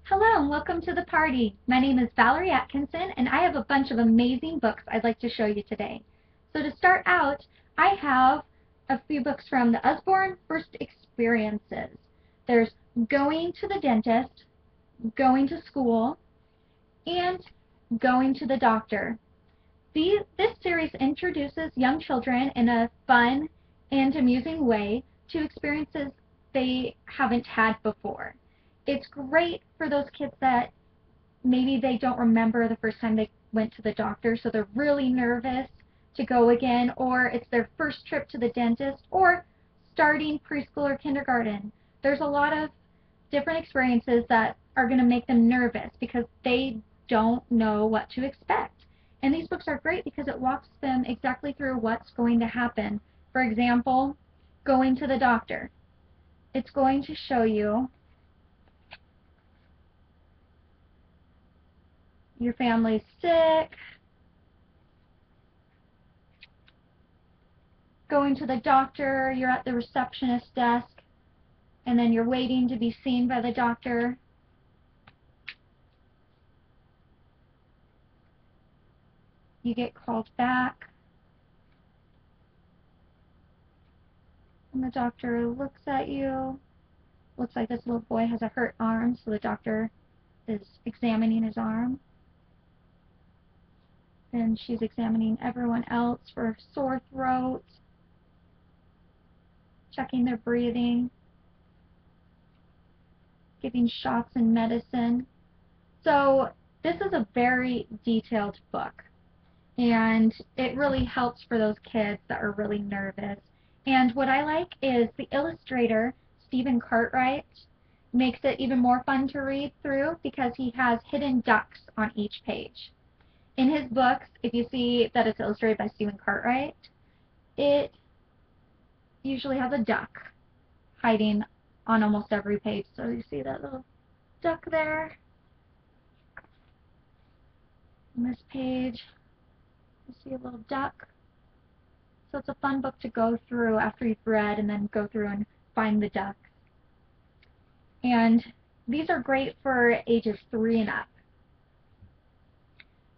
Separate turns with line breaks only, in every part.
Hello and welcome to the party. My name is Valerie Atkinson and I have a bunch of amazing books I'd like to show you today. So to start out, I have a few books from the Usborne First Experiences. There's Going to the Dentist, Going to School, and Going to the Doctor. This series introduces young children in a fun and amusing way to experiences they haven't had before. It's great for those kids that maybe they don't remember the first time they went to the doctor, so they're really nervous to go again, or it's their first trip to the dentist, or starting preschool or kindergarten. There's a lot of different experiences that are going to make them nervous because they don't know what to expect. And these books are great because it walks them exactly through what's going to happen. For example, Going to the Doctor. It's going to show you your family's sick, going to the doctor, you're at the receptionist desk, and then you're waiting to be seen by the doctor. You get called back, and the doctor looks at you. Looks like this little boy has a hurt arm, so the doctor is examining his arm. And she's examining everyone else for sore throat, checking their breathing, giving shots and medicine. So this is a very detailed book, and it really helps for those kids that are really nervous. And what I like is the illustrator, Stephen Cartwright, makes it even more fun to read through because he has hidden ducks on each page. In his books, if you see that it's illustrated by Stephen Cartwright, it usually has a duck hiding on almost every page. So you see that little duck there. On this page, you see a little duck. So it's a fun book to go through after you've read and then go through and find the ducks. And these are great for ages 3 and up.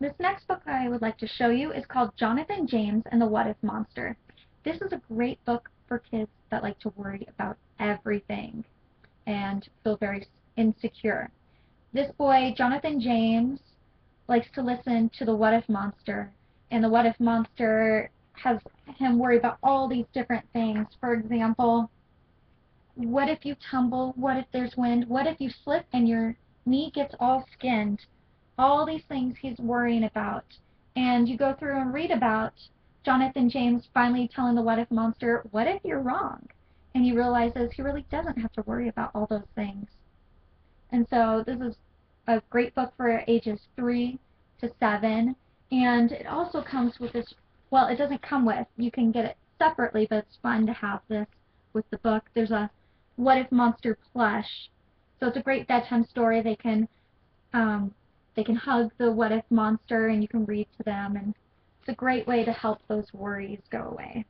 This next book I would like to show you is called Jonathan James and the What If Monster. This is a great book for kids that like to worry about everything and feel very insecure. This boy, Jonathan James, likes to listen to the What If Monster, and the What If Monster has him worry about all these different things. For example, what if you tumble? What if there's wind? What if you slip and your knee gets all skinned? All these things he's worrying about. And you go through and read about Jonathan James finally telling the What If Monster, what if you're wrong? And he realizes he really doesn't have to worry about all those things. And so this is a great book for ages 3 to 7. And it also comes with this, well, it doesn't come with, you can get it separately, but it's fun to have this with the book. There's a What If Monster plush. So it's a great bedtime story. They can hug the What If Monster and you can read to them, and it's a great way to help those worries go away.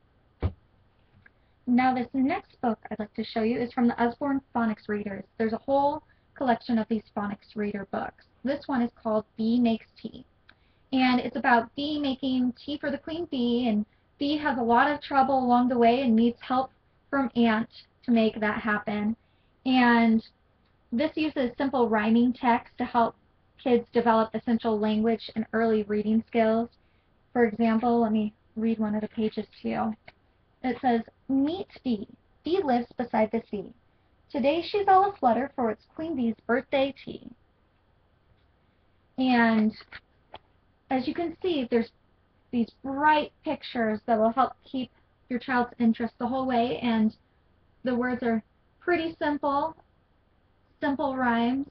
Now this next book I'd like to show you is from the Usborne Phonics Readers. There's a whole collection of these phonics reader books. This one is called Bee Makes Tea. And it's about Bee making tea for the queen bee, and Bee has a lot of trouble along the way and needs help from Ant to make that happen. And this uses simple rhyming text to help kids develop essential language and early reading skills. For example, let me read one of the pages to you. It says, Meet Bee. Bee lives beside the sea. Today she's all aflutter for it's Queen Bee's birthday tea. And as you can see, there's these bright pictures that will help keep your child's interest the whole way, and the words are pretty simple rhymes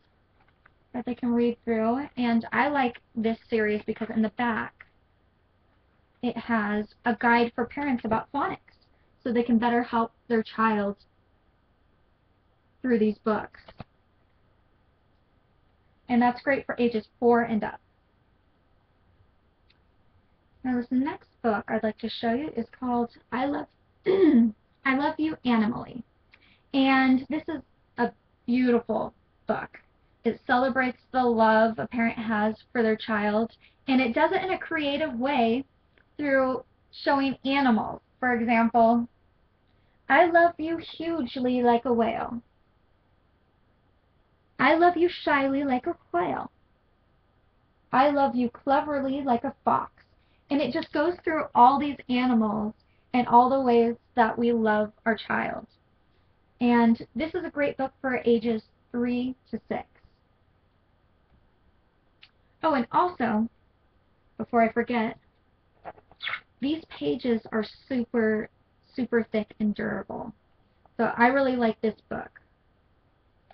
that they can read through. And I like this series because in the back it has a guide for parents about phonics, so they can better help their child through these books. And that's great for ages 4 and up. Now this next book I'd like to show you is called I Love I Love You Animally. And this is a beautiful book. It celebrates the love a parent has for their child, and it does it in a creative way through showing animals. For example, I love you hugely like a whale. I love you shyly like a quail. I love you cleverly like a fox. And it just goes through all these animals and all the ways that we love our child. And this is a great book for ages 3 to 6. Oh, and also, before I forget, these pages are super, super thick and durable. So I really like this book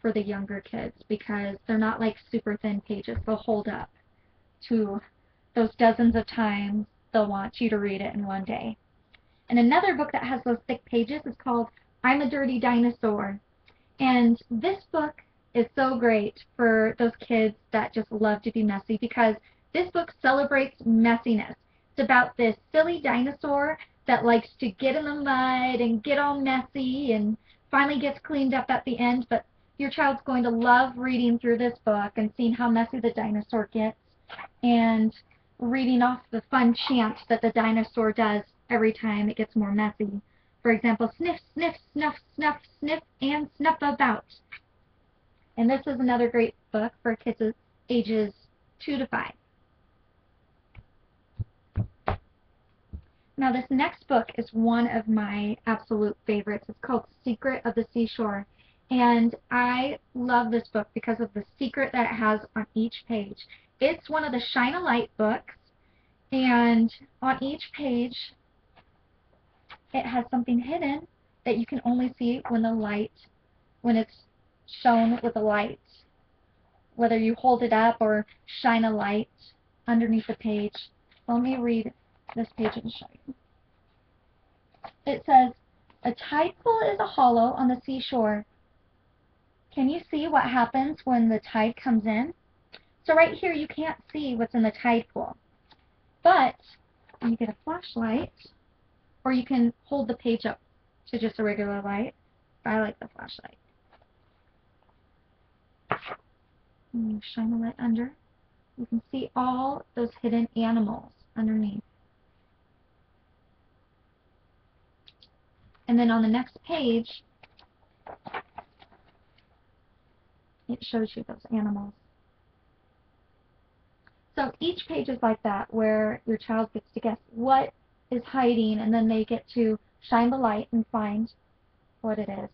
for the younger kids because they're not like super thin pages. They'll hold up to those dozens of times they'll want you to read it in one day. And another book that has those thick pages is called I'm a Dirty Dinosaur. And this book is so great for those kids that just love to be messy because this book celebrates messiness. It's about this silly dinosaur that likes to get in the mud and get all messy and finally gets cleaned up at the end, but your child's going to love reading through this book and seeing how messy the dinosaur gets and reading off the fun chant that the dinosaur does every time it gets more messy. For example, sniff, sniff, snuff, snuff, sniff, and snuff about. And this is another great book for kids ages 2 to 5. Now this next book is one of my absolute favorites. It's called Secret of the Seashore. And I love this book because of the secret that it has on each page. It's one of the Shine a Light books, and on each page it has something hidden that you can only see when it's shown with a light. Whether you hold it up or shine a light underneath the page. Let me read this page and show you. It says, a tide pool is a hollow on the seashore. Can you see what happens when the tide comes in? So right here you can't see what's in the tide pool. But you get a flashlight, or you can hold the page up to just a regular light. I like the flashlight. And you shine the light under. You can see all those hidden animals underneath. And then on the next page, it shows you those animals. So each page is like that, where your child gets to guess what is hiding, and then they get to shine the light and find what it is.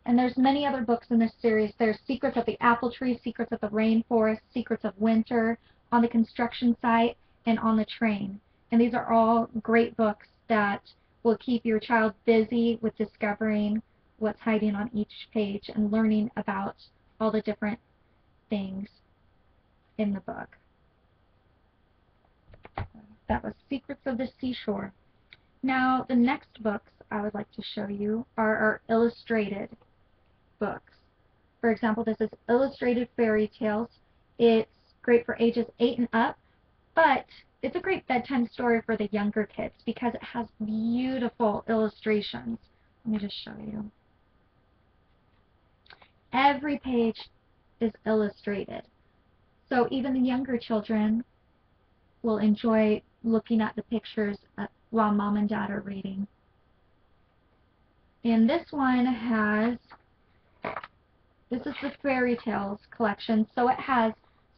And there's many other books in this series. There's Secrets of the Apple Tree, Secrets of the Rainforest, Secrets of Winter, On the Construction Site, and On the Train. And these are all great books that will keep your child busy with discovering what's hiding on each page and learning about all the different things in the book. That was Secrets of the Seashore. Now, the next books I would like to show you are our illustrated books. For example, this is Illustrated Fairy Tales. It's great for ages 8 and up, but it's a great bedtime story for the younger kids because it has beautiful illustrations. Let me just show you. Every page is illustrated. So even the younger children will enjoy looking at the pictures while mom and dad are reading. And this one this is the Fairy Tales collection. So it has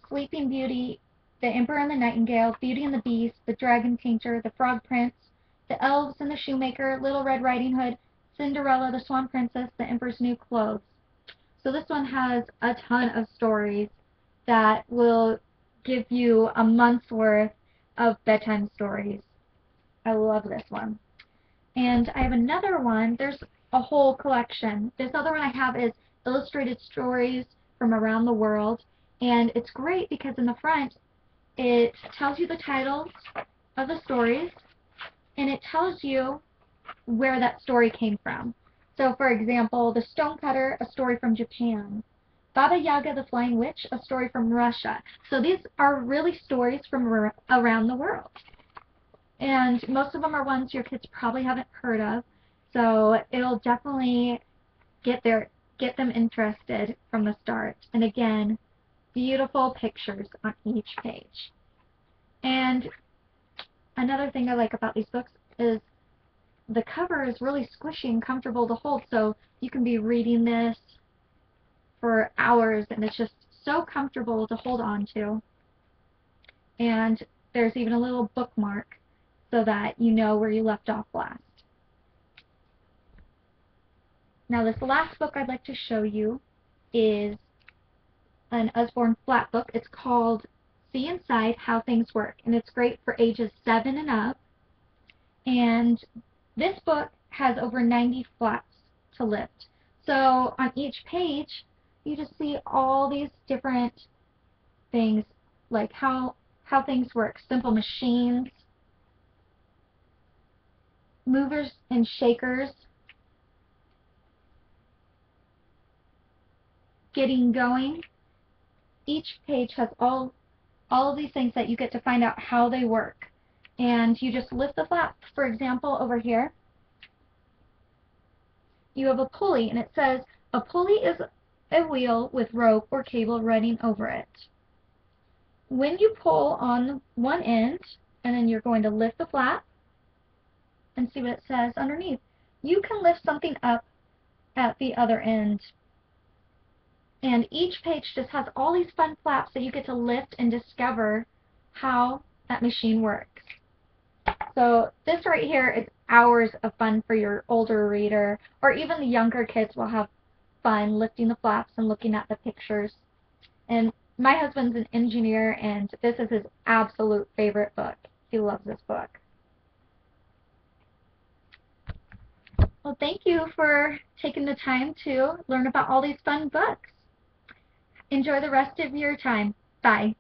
Sleeping Beauty, The Emperor and the Nightingale, Beauty and the Beast, The Dragon Painter, The Frog Prince, The Elves and the Shoemaker, Little Red Riding Hood, Cinderella, The Swan Princess, The Emperor's New Clothes. So this one has a ton of stories that will give you a month's worth of bedtime stories. I love this one. And I have another one. There's a whole collection. This other one I have is Illustrated Stories from Around the World. And it's great because in the front it tells you the titles of the stories and it tells you where that story came from. So for example, The Stonecutter, a story from Japan. Baba Yaga the Flying Witch, a story from Russia. So these are really stories from around the world. And most of them are ones your kids probably haven't heard of. So it'll definitely get them interested from the start. And again, beautiful pictures on each page. And another thing I like about these books is the cover is really squishy and comfortable to hold, so you can be reading this for hours and it's just so comfortable to hold on to. And there's even a little bookmark so that you know where you left off last. Now this last book I'd like to show you is an Usborne flat book. It's called See Inside How Things Work, and it's great for ages 7 and up. And this book has over 90 flaps to lift. So on each page, you just see all these different things, like how things work. Simple machines, movers and shakers, getting going. Each page has all of these things that you get to find out how they work. And you just lift the flap. For example, over here, you have a pulley, and it says, a pulley is a wheel with rope or cable running over it. When you pull on one end, and then you're going to lift the flap, and see what it says underneath. You can lift something up at the other end. And each page just has all these fun flaps that you get to lift and discover how that machine works. So this right here is hours of fun for your older reader, or even the younger kids will have fun lifting the flaps and looking at the pictures. And my husband's an engineer, and this is his absolute favorite book. He loves this book. Well, thank you for taking the time to learn about all these fun books. Enjoy the rest of your time. Bye.